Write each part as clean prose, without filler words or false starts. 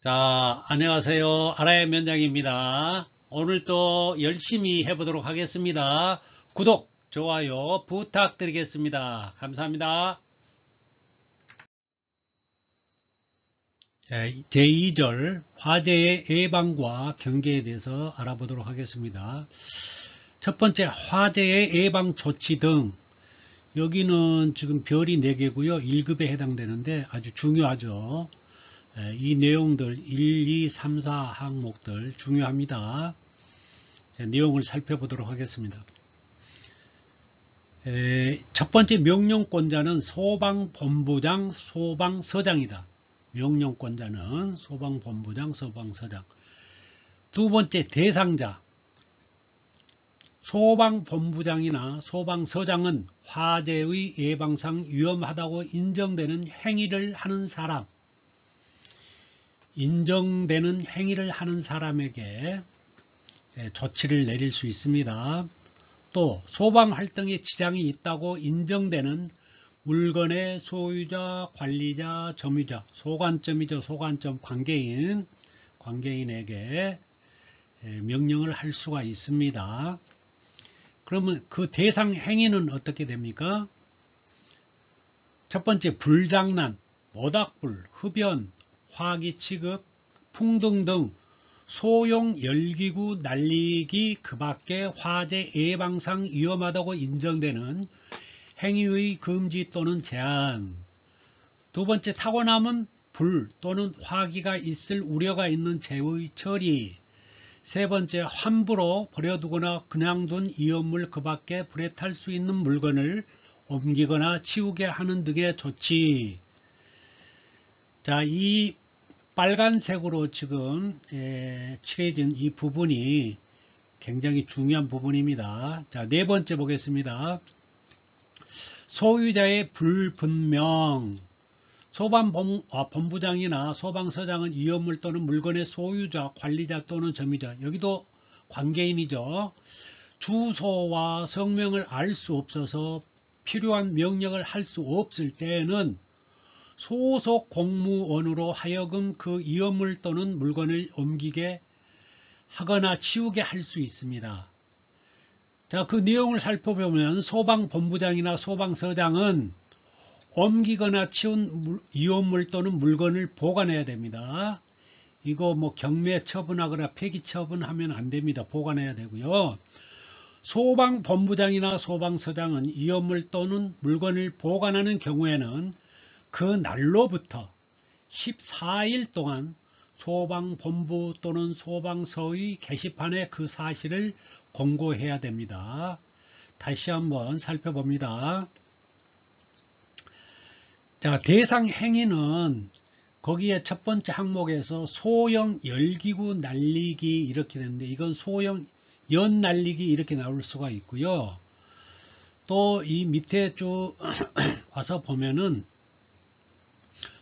자, 안녕하세요. 아라의 면장입니다. 오늘 또 열심히 해보도록 하겠습니다. 구독, 좋아요 부탁드리겠습니다. 감사합니다. 제2절 화재의 예방과 경계에 대해서 알아보도록 하겠습니다. 첫 번째, 화재의 예방 조치 등. 여기는 지금 별이 4개고요. 1급에 해당되는데 아주 중요하죠. 이 내용들 1, 2, 3, 4 항목들 중요합니다. 내용을 살펴보도록 하겠습니다. 첫 번째 명령권자는 소방본부장, 소방서장이다. 명령권자는 소방본부장, 소방서장. 두 번째 대상자. 소방본부장이나 소방서장은 화재의 예방상 위험하다고 인정되는 행위를 하는 사람. 인정되는 행위를 하는 사람에게 조치를 내릴 수 있습니다. 또 소방활동에 지장이 있다고 인정되는 물건의 소유자, 관리자, 점유자, 소관점이죠. 소관점 관계인에게 명령을 할 수가 있습니다. 그러면 그 대상 행위는 어떻게 됩니까? 첫 번째, 불장난, 모닥불, 흡연, 화기 취급, 풍등 등 소형 열기구 날리기 그 밖에 화재 예방상 위험하다고 인정되는 행위의 금지 또는 제한. 두 번째, 타고남은 불 또는 화기가 있을 우려가 있는 재의 처리. 세 번째, 함부로 버려두거나 그냥 둔 위험물 그 밖에 불에 탈 수 있는 물건을 옮기거나 치우게 하는 등의 조치. 자, 이 빨간색으로 지금 칠해진 이 부분이 굉장히 중요한 부분입니다. 자, 네 번째 보겠습니다. 소유자의 불분명. 소방본부장이나 소방서장은 위험물 또는 물건의 소유자, 관리자 또는 점유자. 여기도 관계인이죠. 주소와 성명을 알 수 없어서 필요한 명령을 할 수 없을 때에는 소속 공무원으로 하여금 그 위험물 또는 물건을 옮기게 하거나 치우게 할 수 있습니다. 자, 그 내용을 살펴보면 소방본부장이나 소방서장은 옮기거나 치운 위험물 또는 물건을 보관해야 됩니다. 이거 뭐 경매 처분하거나 폐기 처분하면 안 됩니다. 보관해야 되고요. 소방본부장이나 소방서장은 위험물 또는 물건을 보관하는 경우에는 그 날로부터 14일 동안 소방본부 또는 소방서의 게시판에 그 사실을 공고해야 됩니다. 다시 한번 살펴봅니다. 자, 대상 행위는 거기에 첫 번째 항목에서 소형 열기구 날리기 이렇게 되는데 이건 소형 연 날리기 이렇게 나올 수가 있고요. 또 이 밑에 쭉 와서 보면은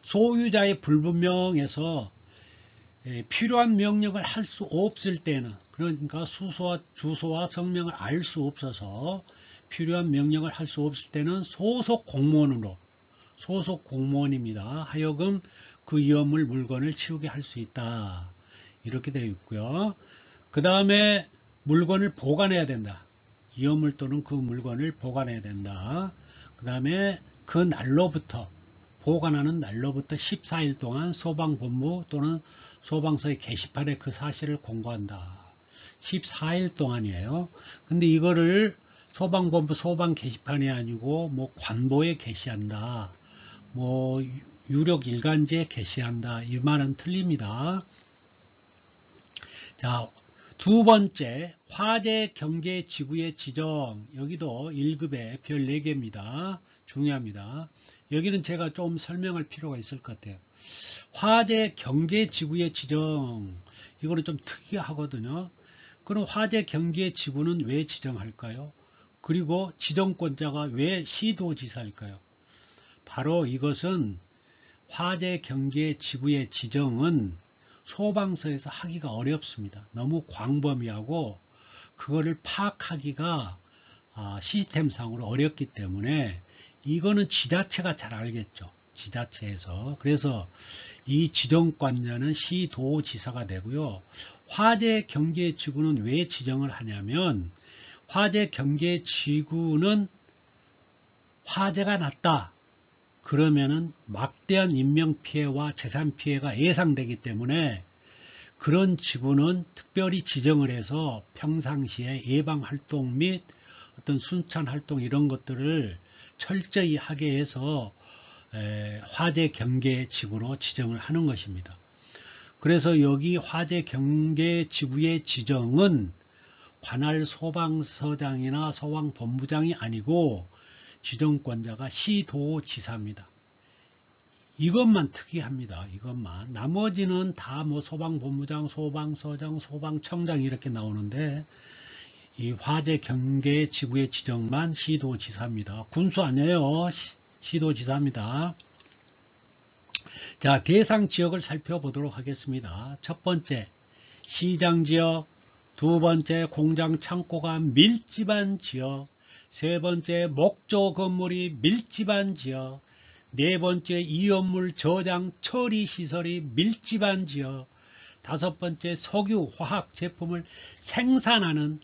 소유자의 불분명에서 필요한 명령을 할 수 없을 때는, 그러니까 주소와 성명을 알 수 없어서 필요한 명령을 할 수 없을 때는 소속 공무원입니다. 하여금 그 위험물 물건을 치우게 할 수 있다. 이렇게 되어 있고요. 그 다음에 물건을 보관해야 된다. 위험물 또는 그 물건을 보관해야 된다. 그 다음에 그 날로부터 보관하는 날로부터 14일 동안 소방본부 또는 소방서의 게시판에 그 사실을 공고한다. 14일 동안이에요. 근데 이거를 소방본부 소방 게시판이 아니고 뭐 관보에 게시한다. 뭐 유력 일간지에 게시한다. 이 말은 틀립니다. 자, 두 번째, 화재 경계 지구의 지정. 여기도 1급에 별 4개입니다. 중요합니다. 여기는 제가 좀 설명할 필요가 있을 것 같아요. 화재 경계 지구의 지정. 이거는 좀 특이하거든요. 그럼 화재 경계 지구는 왜 지정할까요? 그리고 지정권자가 왜 시도지사일까요? 바로 이것은 화재 경계 지구의 지정은 소방서에서 하기가 어렵습니다. 너무 광범위하고 그거를 파악하기가 시스템상으로 어렵기 때문에 이거는 지자체가 잘 알겠죠. 지자체에서. 그래서 이 지정관자는 시도지사가 되고요. 화재경계지구는 왜 지정을 하냐면 화재경계지구는 화재가 났다. 그러면은 막대한 인명피해와 재산피해가 예상되기 때문에 그런 지구는 특별히 지정을 해서 평상시에 예방활동 및 어떤 순찰활동 이런 것들을 철저히 하게 해서 화재경계지구로 지정을 하는 것입니다. 그래서 여기 화재경계지구의 지정은 관할 소방서장이나 소방본부장이 아니고 지정권자가 시도지사입니다. 이것만 특이합니다. 이것만. 나머지는 다 뭐 소방본부장, 소방서장, 소방청장 이렇게 나오는데 이 화재경계지구의 지정만 시도지사입니다. 군수 아니에요. 시도지사입니다. 자, 대상 지역을 살펴보도록 하겠습니다. 첫 번째, 시장지역. 두 번째, 공장 창고가 밀집한 지역. 세 번째, 목조 건물이 밀집한 지역. 네 번째, 이연물 저장 처리 시설이 밀집한 지역. 다섯 번째, 석유 화학 제품을 생산하는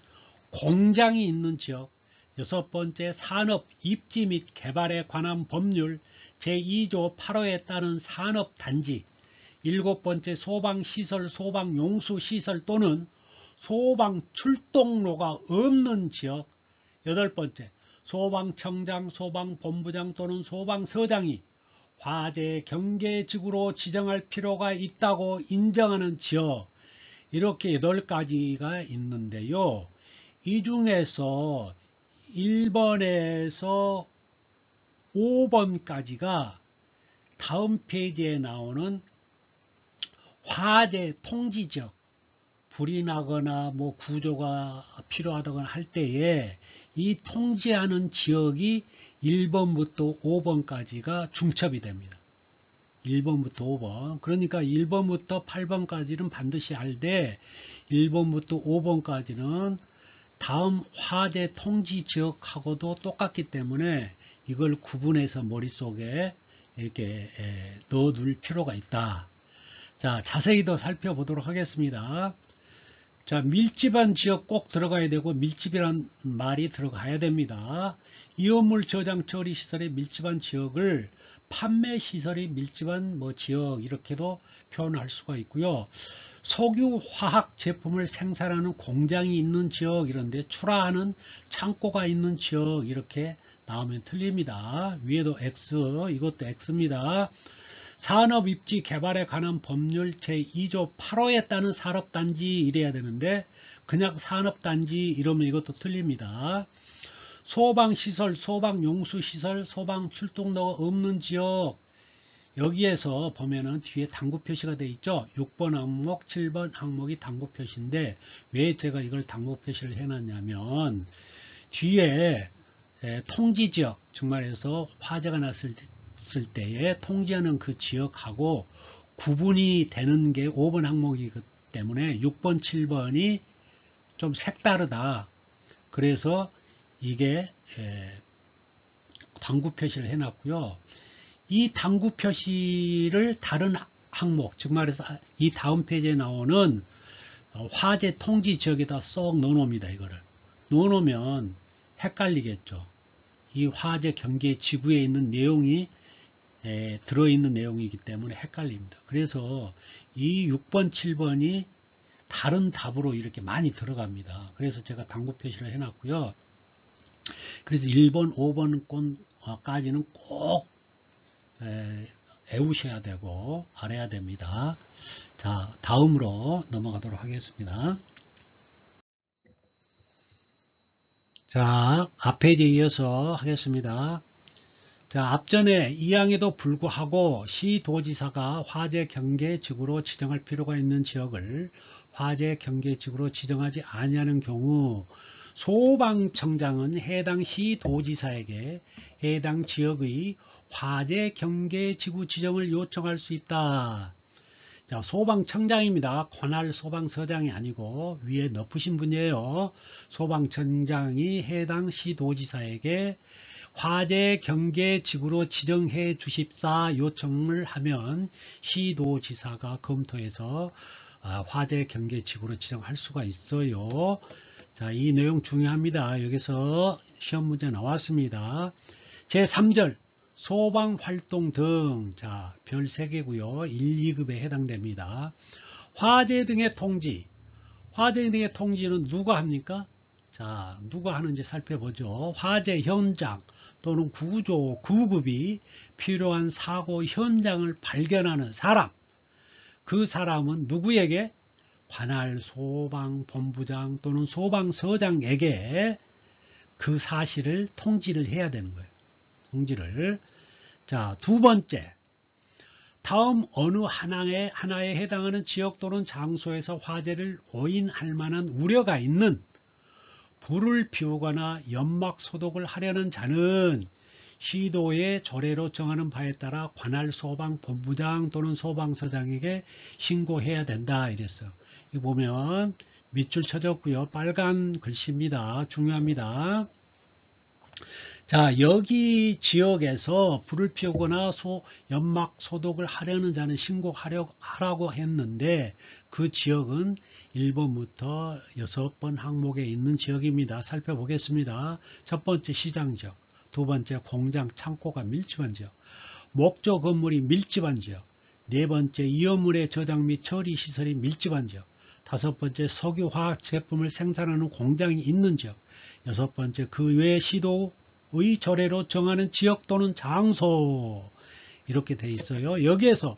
공장이 있는 지역. 여섯 번째, 산업 입지 및 개발에 관한 법률 제2조 8호에 따른 산업단지. 일곱 번째, 소방시설, 소방용수시설 또는 소방 출동로가 없는 지역. 여덟 번째, 소방청장, 소방본부장 또는 소방서장이 화재경계지구로 지정할 필요가 있다고 인정하는 지역. 이렇게 8가지가 있는데요. 이 중에서 1번에서 5번까지가 다음 페이지에 나오는 화재 통지지역, 불이 나거나 뭐 구조가 필요하다거나 할 때에 이 통지하는 지역이 1번부터 5번까지가 중첩이 됩니다. 1번부터 5번. 그러니까 1번부터 8번까지는 반드시 알되 1번부터 5번까지는 다음 화재 통지 지역하고도 똑같기 때문에 이걸 구분해서 머릿속에 이렇게 넣어둘 필요가 있다. 자, 자세히 더 살펴보도록 하겠습니다. 자, 밀집한 지역 꼭 들어가야 되고 밀집이란 말이 들어가야 됩니다. 이온물 저장 처리 시설의 밀집한 지역을 판매 시설이 밀집한 지역 이렇게도 표현할 수가 있고요. 석유 화학 제품을 생산하는 공장이 있는 지역 이런데 출하하는 창고가 있는 지역 이렇게 나오면 틀립니다. 위에도 X, 이것도 X입니다. 산업 입지 개발에 관한 법률 제2조 8호에 따른 산업단지 이래야 되는데 그냥 산업단지 이러면 이것도 틀립니다. 소방시설, 소방용수시설, 소방출동로가 없는 지역 여기에서 보면은 뒤에 당구 표시가 되어 있죠. 6번 항목, 7번 항목이 당구 표시인데 왜 제가 이걸 당구 표시를 해놨냐면 뒤에 통지지역, 정말해서 화재가 났을 때에 통지하는 그 지역하고 구분이 되는 게 5번 항목이기 때문에 6번, 7번이 좀 색다르다. 그래서 이게 당구 표시를 해놨고요. 이 당구 표시를 다른 항목, 즉 말해서 이 다음 페이지에 나오는 화재 통지 지역에다 쏙 넣어놓습니다. 이거를 넣어놓으면 헷갈리겠죠. 이 화재 경계 지구에 있는 내용이 들어있는 내용이기 때문에 헷갈립니다. 그래서 이 6번, 7번이 다른 답으로 이렇게 많이 들어갑니다. 그래서 제가 당구 표시를 해놨고요. 그래서 1번, 5번까지는 꼭 외우셔야 되고 알아야 됩니다. 자, 다음으로 넘어가도록 하겠습니다. 자, 앞페이지에 이어서 하겠습니다. 자, 앞전에 이항에도 불구하고 시도지사가 화재경계지구로 지정할 필요가 있는 지역을 화재경계지구로 지정하지 아니하는 경우 소방청장은 해당 시도지사에게 해당 지역의 화재경계지구 지정을 요청할 수 있다. 자, 소방청장입니다. 관할 소방서장이 아니고 위에 높으신 분이에요. 소방청장이 해당 시도지사에게 화재 경계 지구로 지정해 주십사 요청을 하면 시도지사가 검토해서 화재 경계 지구로 지정할 수가 있어요. 자, 이 내용 중요합니다. 여기서 시험 문제 나왔습니다. 제3절 소방활동 등, 자, 별 3개고요. 1, 2급에 해당됩니다. 화재 등의 통지. 화재 등의 통지는 누가 합니까? 자, 누가 하는지 살펴보죠. 화재 현장 또는 구조, 구급이 필요한 사고 현장을 발견하는 사람. 그 사람은 누구에게? 관할 소방본부장 또는 소방서장에게 그 사실을 통지를 해야 되는 거예요. 통지를. 자, 두 번째. 다음 어느 하나에 해당하는 지역 또는 장소에서 화재를 오인할 만한 우려가 있는 불을 피우거나 연막 소독을 하려는 자는 시도의 조례로 정하는 바에 따라 관할 소방본부장 또는 소방서장에게 신고해야 된다. 이랬어요. 이거 보면 밑줄 쳐졌고요. 빨간 글씨입니다. 중요합니다. 자, 여기 지역에서 불을 피우거나 연막 소독을 하려는 자는 신고하라고 했는데 그 지역은 1번부터 6번 항목에 있는 지역입니다. 살펴보겠습니다. 첫 번째 시장 지역, 두 번째 공장, 창고가 밀집한 지역, 목조 건물이 밀집한 지역, 네 번째 이어물의 저장 및 처리 시설이 밀집한 지역, 다섯 번째 석유화학 제품을 생산하는 공장이 있는 지역, 여섯 번째 그 외 시도의 조례로 정하는 지역 또는 장소. 이렇게 돼 있어요. 여기에서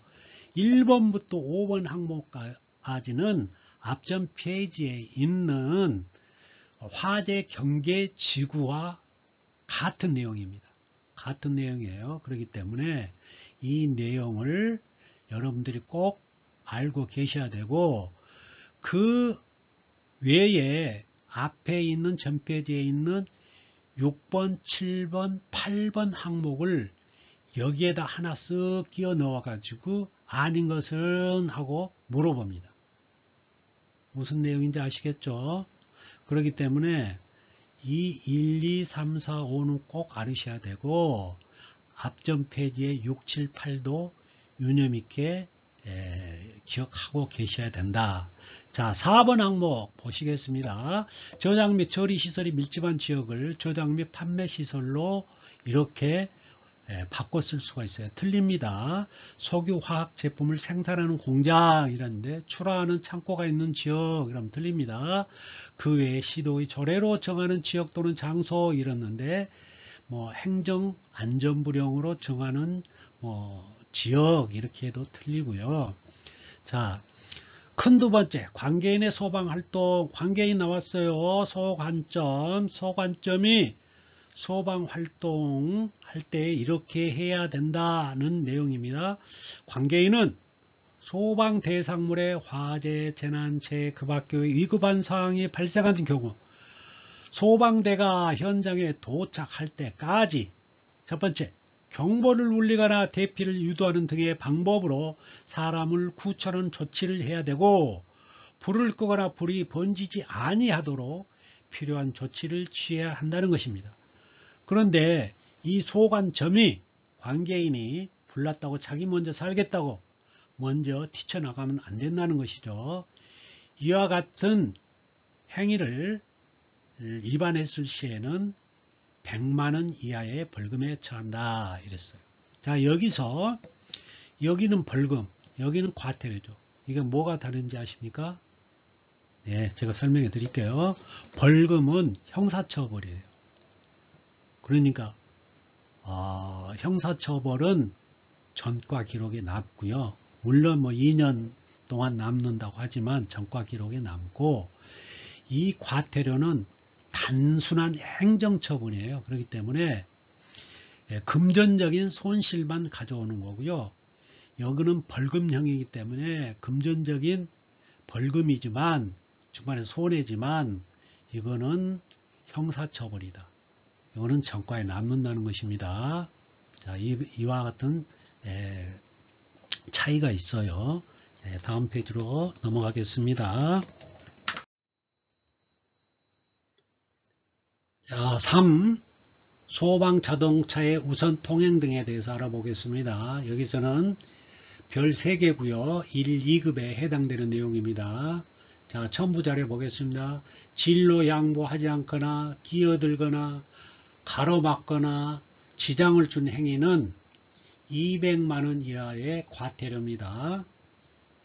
1번부터 5번 항목까지는 앞전 페이지에 있는 화재 경계 지구와 같은 내용입니다. 같은 내용이에요. 그렇기 때문에 이 내용을 여러분들이 꼭 알고 계셔야 되고, 그 외에 앞에 있는 전 페이지에 있는 6번, 7번, 8번 항목을 여기에다 하나 쓱 끼워 넣어 가지고 아닌 것은 하고 물어봅니다. 무슨 내용인지 아시겠죠? 그렇기 때문에 이 1, 2, 3, 4, 5는 꼭 알으셔야 되고, 앞전 페이지에 6, 7, 8도 유념 있게 기억하고 계셔야 된다. 자, 4번 항목 보시겠습니다. 저장 및 처리 시설이 밀집한 지역을 저장 및 판매 시설로 이렇게 바꿔 쓸 수가 있어요. 틀립니다. 석유화학 제품을 생산하는 공장 이라는데 출하하는 창고가 있는 지역 이러면 틀립니다. 그 외에 시도의 조례로 정하는 지역 또는 장소 이랬는데 행정 안전부령으로 정하는 지역 이렇게 해도 틀리고요. 자, 큰 두 번째 관계인의 소방활동. 관계인 나왔어요. 소관점이 소방활동 할 때 이렇게 해야 된다는 내용입니다. 관계인은 소방 대상물의 화재, 재난, 재해 그 밖의 위급한 상황이 발생하는 경우 소방대가 현장에 도착할 때까지 첫 번째, 경보를 울리거나 대피를 유도하는 등의 방법으로 사람을 구출하는 조치를 해야 되고, 불을 끄거나 불이 번지지 아니하도록 필요한 조치를 취해야 한다는 것입니다. 그런데 이 소관점이 관계인이 불났다고 자기 먼저 살겠다고 먼저 뛰쳐나가면 안 된다는 것이죠. 이와 같은 행위를 위반했을 시에는 100만원 이하의 벌금에 처한다 이랬어요. 자, 여기는 벌금, 여기는 과태료죠. 이게 뭐가 다른지 아십니까? 네, 제가 설명해 드릴게요. 벌금은 형사처벌이에요. 그러니까 형사처벌은 전과 기록에 남고요. 물론 2년 동안 남는다고 하지만 전과 기록에 남고, 이 과태료는 단순한 행정처분이에요. 그렇기 때문에 금전적인 손실만 가져오는 거고요. 여기는 벌금형이기 때문에 금전적인 벌금이지만 중간에 손해지만 이거는 형사처벌이다. 이거는 전과에 남는다는 것입니다. 자, 이와 같은 차이가 있어요. 다음 페이지로 넘어가겠습니다. 자, 3. 소방 자동차의 우선 통행 등에 대해서 알아보겠습니다. 여기서는 별 3개고요. 1, 2급에 해당되는 내용입니다. 자, 첨부 자료 보겠습니다. 진로 양보하지 않거나 끼어들거나 가로막거나 지장을 준 행위는 200만원 이하의 과태료입니다.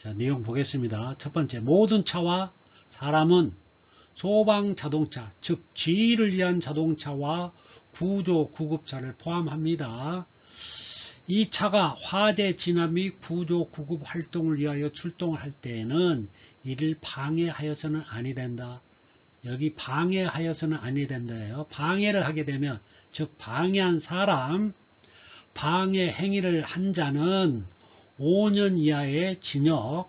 자, 내용 보겠습니다. 첫 번째, 모든 차와 사람은 소방 자동차, 즉 지휘를 위한 자동차와 구조 구급차를 포함합니다. 이 차가 화재 진압 및 구조 구급 활동을 위하여 출동할 때에는 이를 방해하여서는 아니 된다. 여기 방해하여서는 아니 된다예요. 방해를 하게 되면, 즉 방해한 사람, 방해 행위를 한 자는 5년 이하의 징역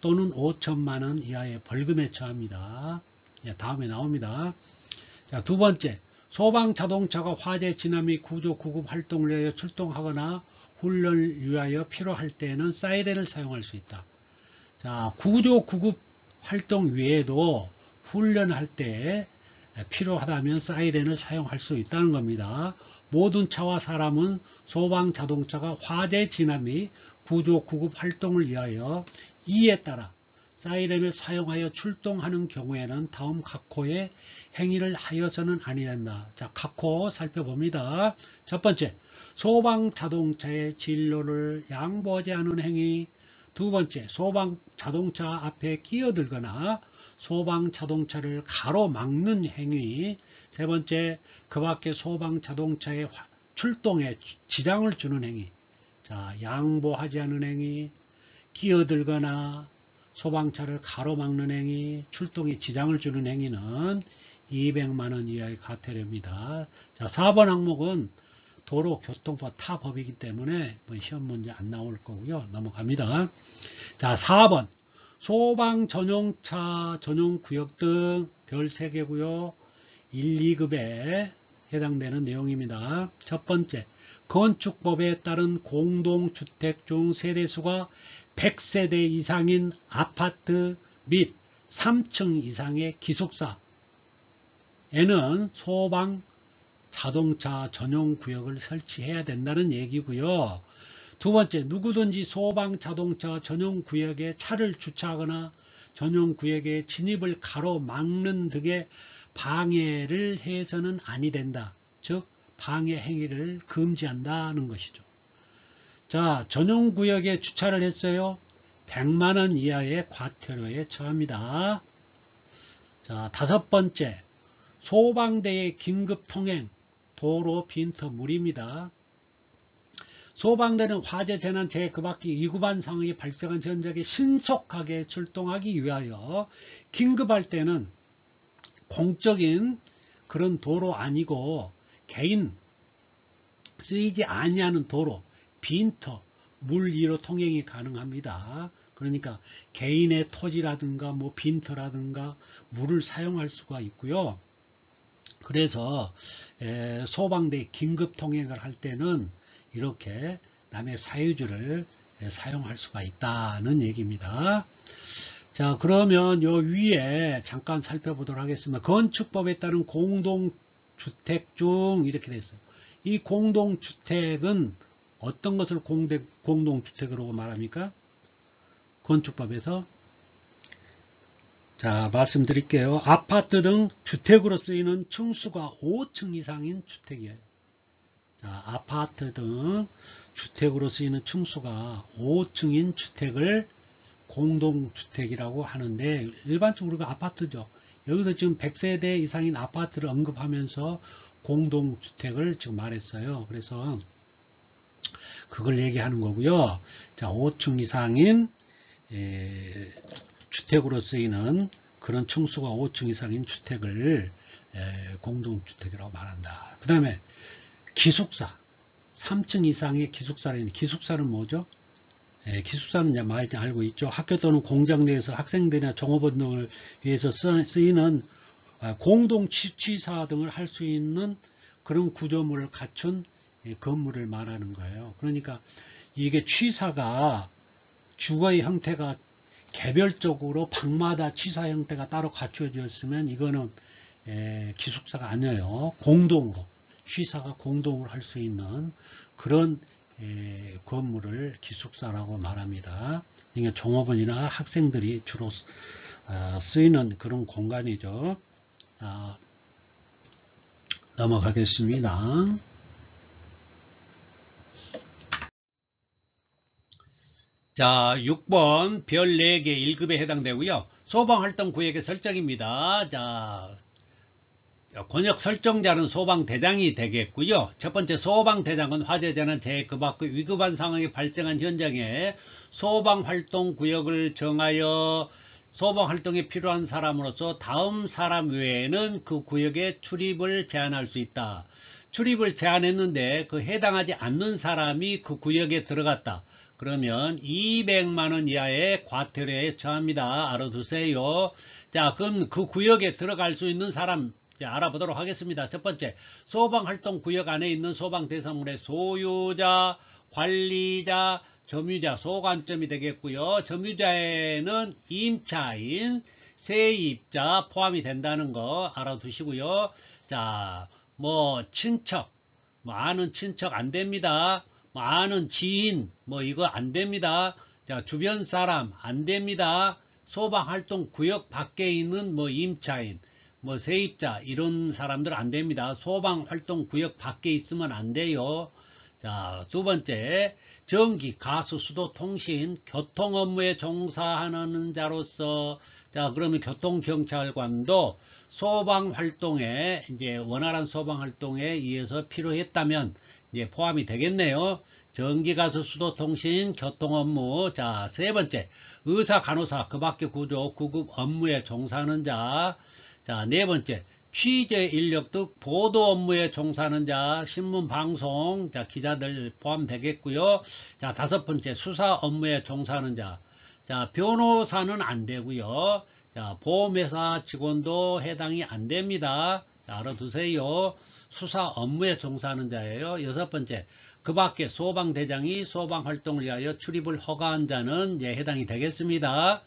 또는 5천만원 이하의 벌금에 처합니다. 다음에 나옵니다. 자, 두 번째, 소방 자동차가 화재 진압 및 구조 구급 활동을 위하여 출동하거나 훈련을 위하여 필요할 때에는 사이렌을 사용할 수 있다. 자, 구조 구급 활동 외에도 훈련할 때 필요하다면 사이렌을 사용할 수 있다는 겁니다. 모든 차와 사람은 소방 자동차가 화재 진압 및 구조 구급 활동을 위하여 이에 따라 사이렌을 사용하여 출동하는 경우에는 다음 각호의 행위를 하여서는 아니 된다. 자, 각호 살펴봅니다. 첫 번째, 소방 자동차의 진로를 양보하지 않은 행위. 두 번째, 소방 자동차 앞에 끼어들거나 소방 자동차를 가로막는 행위. 세 번째, 그 밖에 소방 자동차의 출동에 지장을 주는 행위. 자, 양보하지 않은 행위, 끼어들거나 소방차를 가로막는 행위, 출동에 지장을 주는 행위는 200만원 이하의 과태료입니다. 자, 4번 항목은 도로교통법 타법이기 때문에 시험 문제 안 나올 거고요. 넘어갑니다. 자, 4번 소방 전용차 전용구역 등 별 3개고요. 1, 2급에 해당되는 내용입니다. 첫 번째, 건축법에 따른 공동주택 중 세대수가 100세대 이상인 아파트 및 3층 이상의 기숙사에는 소방 자동차 전용 구역을 설치해야 된다는 얘기고요. 두 번째, 누구든지 소방 자동차 전용 구역에 차를 주차하거나 전용 구역에 진입을 가로막는 등의 방해를 해서는 아니 된다. 즉 방해 행위를 금지한다는 것이죠. 자, 전용 구역에 주차를 했어요. 100만원 이하의 과태료에 처합니다. 자, 5번째, 소방대의 긴급 통행, 도로 빈터 무리입니다. 소방대는 화재, 재난, 재해 그 밖에 위급한 상황이 발생한 현장에 신속하게 출동하기 위하여 긴급할 때는 공적인 그런 도로 아니고 개인 쓰이지 아니하는 도로, 빈터, 물 위로 통행이 가능합니다. 그러니까 개인의 토지라든가 뭐 빈터라든가 물을 사용할 수가 있고요. 그래서 소방대 긴급 통행을 할 때는 이렇게 남의 사유지를 사용할 수가 있다는 얘기입니다. 자, 그러면 요 위에 잠깐 살펴보도록 하겠습니다. 건축법에 따른 공동주택 중 이렇게 됐어요. 이 공동주택은 어떤 것을 공동주택으로 말합니까? 건축법에서. 자, 말씀드릴게요. 아파트 등 주택으로 쓰이는 층수가 5층 이상인 주택이에요. 자, 아파트 등 주택으로 쓰이는 층수가 5층인 주택을 공동주택이라고 하는데, 일반적으로 우리가 아파트죠. 여기서 지금 100세대 이상인 아파트를 언급하면서 공동주택을 지금 말했어요. 그래서 그걸 얘기하는 거고요. 자, 5층 이상인 주택으로 쓰이는 그런 층수가 5층 이상인 주택을 공동주택이라고 말한다. 그 다음에 기숙사, 3층 이상의 기숙사는 뭐죠? 기숙사는 이제 많이 알고 있죠. 학교 또는 공장 내에서 학생들이나 종업원 등을 위해서 쓰이는 공동 취사 등을 할 수 있는 그런 구조물을 갖춘 건물을 말하는 거예요. 그러니까 이게 취사가 주거의 형태가 개별적으로 방마다 취사 형태가 따로 갖춰졌으면 이거는 기숙사가 아니에요. 공동으로 취사가 공동을 할 수 있는 그런 건물을 기숙사라고 말합니다. 이게 종업원이나 학생들이 주로 쓰이는 그런 공간이죠. 넘어가겠습니다. 자, 6번 별 4개 1급에 해당되고요. 소방활동구역의 설정입니다. 자, 권역 설정자는 소방대장이 되겠고요. 첫 번째, 소방대장은 화재, 재난, 재해, 급압, 위급한 상황이 발생한 현장에 소방활동구역을 정하여 소방활동에 필요한 사람으로서 다음 사람 외에는 그 구역에 출입을 제한할 수 있다. 출입을 제한했는데 그 해당하지 않는 사람이 그 구역에 들어갔다. 그러면 200만원 이하의 과태료에 처합니다. 알아두세요. 자, 그럼 그 구역에 들어갈 수 있는 사람 알아보도록 하겠습니다. 첫 번째, 소방활동 구역 안에 있는 소방대상물의 소유자, 관리자, 점유자, 소관점이 되겠고요. 점유자에는 임차인, 세입자 포함이 된다는 거 알아두시고요. 자, 뭐 친척, 뭐 아는 친척 안 됩니다. 뭐 아는 지인, 뭐 이거 안 됩니다. 자, 주변 사람 안 됩니다. 소방활동 구역 밖에 있는 뭐 임차인, 뭐 세입자 이런 사람들 안 됩니다. 소방활동 구역 밖에 있으면 안 돼요. 자, 두 번째, 전기, 가스, 수도, 통신, 교통 업무에 종사하는 자로서, 자, 그러면 교통경찰관도 소방활동에, 이제 원활한 소방활동에 의해서 필요했다면, 이제 포함이 되겠네요. 전기, 가스, 수도, 통신, 교통 업무. 자, 세 번째, 의사, 간호사, 그 밖의 구조, 구급 업무에 종사하는 자. 자, 네 번째, 취재 인력 등 보도 업무에 종사하는 자, 신문, 방송, 자, 기자들 포함되겠고요. 자, 다섯 번째, 수사 업무에 종사하는 자. 자, 변호사는 안 되고요. 자, 보험회사 직원도 해당이 안 됩니다. 자, 알아두세요. 수사 업무에 종사하는 자예요. 여섯 번째, 그 밖에 소방대장이 소방활동을 위하여 출입을 허가한 자는 이제 해당이 되겠습니다.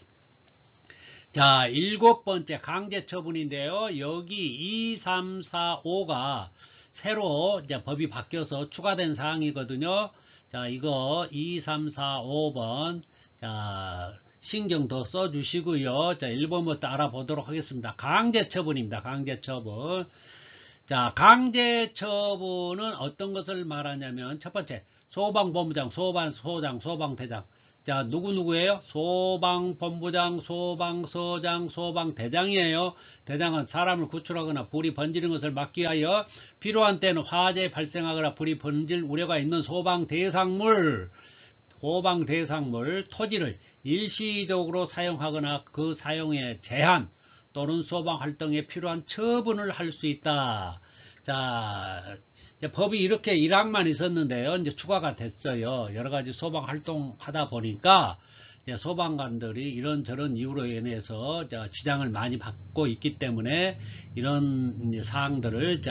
자, 일곱 번째 강제처분인데요. 여기 2, 3, 4, 5가 새로 이제 법이 바뀌어서 추가된 사항이거든요. 자, 이거 2, 3, 4, 5번. 자, 신경 더 써주시고요. 자, 1번부터 알아보도록 하겠습니다. 강제처분입니다. 강제처분. 자, 강제처분은 어떤 것을 말하냐면, 첫 번째, 소방본부장, 소방소장, 소방대장. 자, 누구예요? 소방본부장, 소방서장, 소방대장이에요. 대장은 사람을 구출하거나 불이 번지는 것을 막기 위하여 필요한 때는 화재 발생하거나 불이 번질 우려가 있는 소방대상물, 토지를 일시적으로 사용하거나 그 사용에 제한 또는 소방활동에 필요한 처분을 할 수 있다. 자, 법이 이렇게 1항만 있었는데요. 이제 추가가 됐어요. 여러 가지 소방 활동하다 보니까 소방관들이 이런저런 이유로 인해서 지장을 많이 받고 있기 때문에 이런 사항들을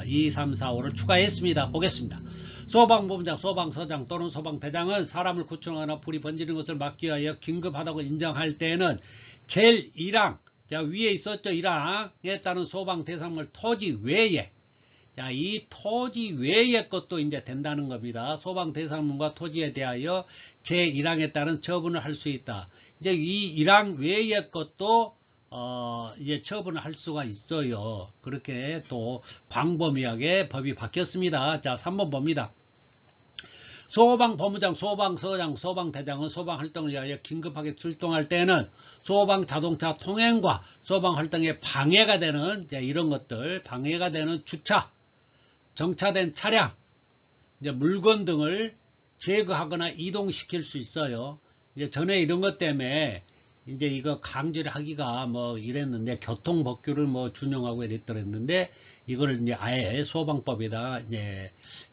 2, 3, 4, 5를 추가했습니다. 보겠습니다. 소방본부장, 소방서장 또는 소방대장은 사람을 구출하거나 불이 번지는 것을 막기 위하여 긴급하다고 인정할 때는 제일 1항, 위에 있었죠. 1항에 따른 소방대상물 토지 외에, 자, 이 토지 외의 것도 이제 된다는 겁니다. 소방대상물과 토지에 대하여 제1항에 따른 처분을 할 수 있다. 이제 이 1항 외의 것도 이제 처분을 할 수가 있어요. 그렇게 또 광범위하게 법이 바뀌었습니다. 자, 3번 봅니다. 소방본부장, 소방서장, 소방대장은 소방활동을 위하여 긴급하게 출동할 때는 소방자동차 통행과 소방활동에 방해가 되는 이런 것들, 방해가 되는 주차, 정차된 차량, 이제 물건 등을 제거하거나 이동시킬 수 있어요. 이제 전에 이런 것 때문에 이제 이거 강제를 하기가 뭐 이랬는데 교통법규를 뭐 준용하고 이랬더랬는데 이걸 이제 아예 소방법에다 이제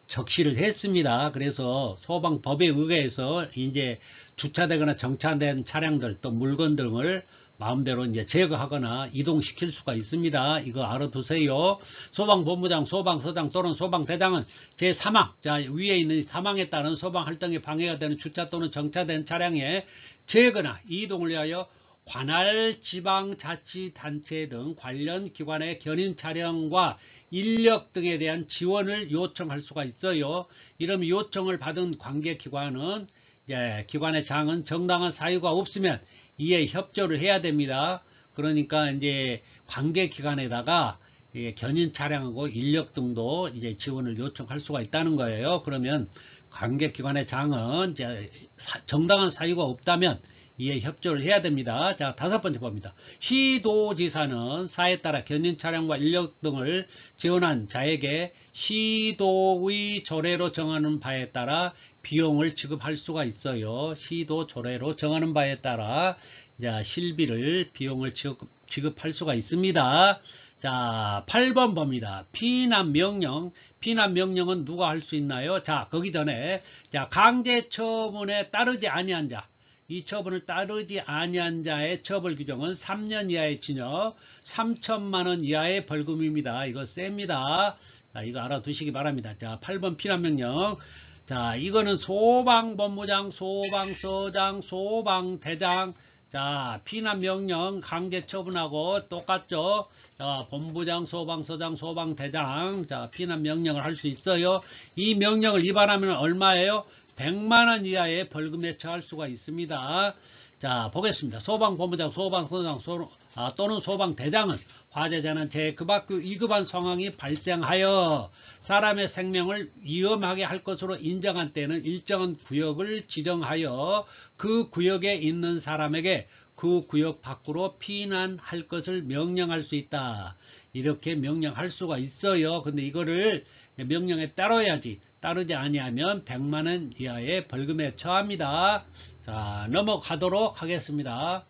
적시를 했습니다. 그래서 소방법에 의해서 이제 주차되거나 정차된 차량들 또 물건 등을 마음대로 이제 제거하거나 이동시킬 수가 있습니다. 이거 알아두세요. 소방본부장, 소방서장 또는 소방대장은 제3항, 자, 위에 있는 3항에 따른 소방활동에 방해가 되는 주차 또는 정차된 차량에 제거나 이동을 위하여 관할 지방자치단체 등 관련 기관의 견인 차량과 인력 등에 대한 지원을 요청할 수가 있어요. 이런 요청을 받은 관계기관은 기관의 장은 정당한 사유가 없으면 이에 협조를 해야 됩니다. 그러니까 이제 관계기관에다가 견인 차량하고 인력 등도 이제 지원을 요청할 수가 있다는 거예요. 그러면 관계기관의 장은 정당한 사유가 없다면 이에 협조를 해야 됩니다. 자, 5번째 봅니다. 시도지사는 사에 따라 견인 차량과 인력 등을 지원한 자에게 시도의 조례로 정하는 바에 따라 비용을 지급할 수가 있어요. 시도 조례로 정하는 바에 따라 실비를 비용을 지급할 수가 있습니다. 자, 8번 봅니다. 피난 명령. 피난 명령은 누가 할 수 있나요? 자, 거기 전에 강제 처분에 따르지 아니한 자. 이 처분을 따르지 아니한 자의 처벌 규정은 3년 이하의 징역, 3천만 원 이하의 벌금입니다. 이거 셉니다. 자, 이거 알아두시기 바랍니다. 자, 8번 피난명령. 자, 이거는 소방본부장, 소방서장, 소방대장. 자, 피난명령 강제 처분하고 똑같죠. 자, 본부장, 소방서장, 소방대장. 자, 피난명령을 할 수 있어요. 이 명령을 위반하면 얼마예요? 100만원 이하의 벌금에 처할 수가 있습니다. 자, 보겠습니다. 소방본부장, 소방서장 또는 소방대장은 화재재난 제1급, 2급한 상황이 발생하여 사람의 생명을 위험하게 할 것으로 인정한 때는 일정한 구역을 지정하여 그 구역에 있는 사람에게 그 구역 밖으로 피난할 것을 명령할 수 있다. 이렇게 명령할 수가 있어요. 근데 이거를 명령에 따라야지. 따르지 아니하면 100만원 이하의 벌금에 처합니다. 자, 넘어가도록 하겠습니다.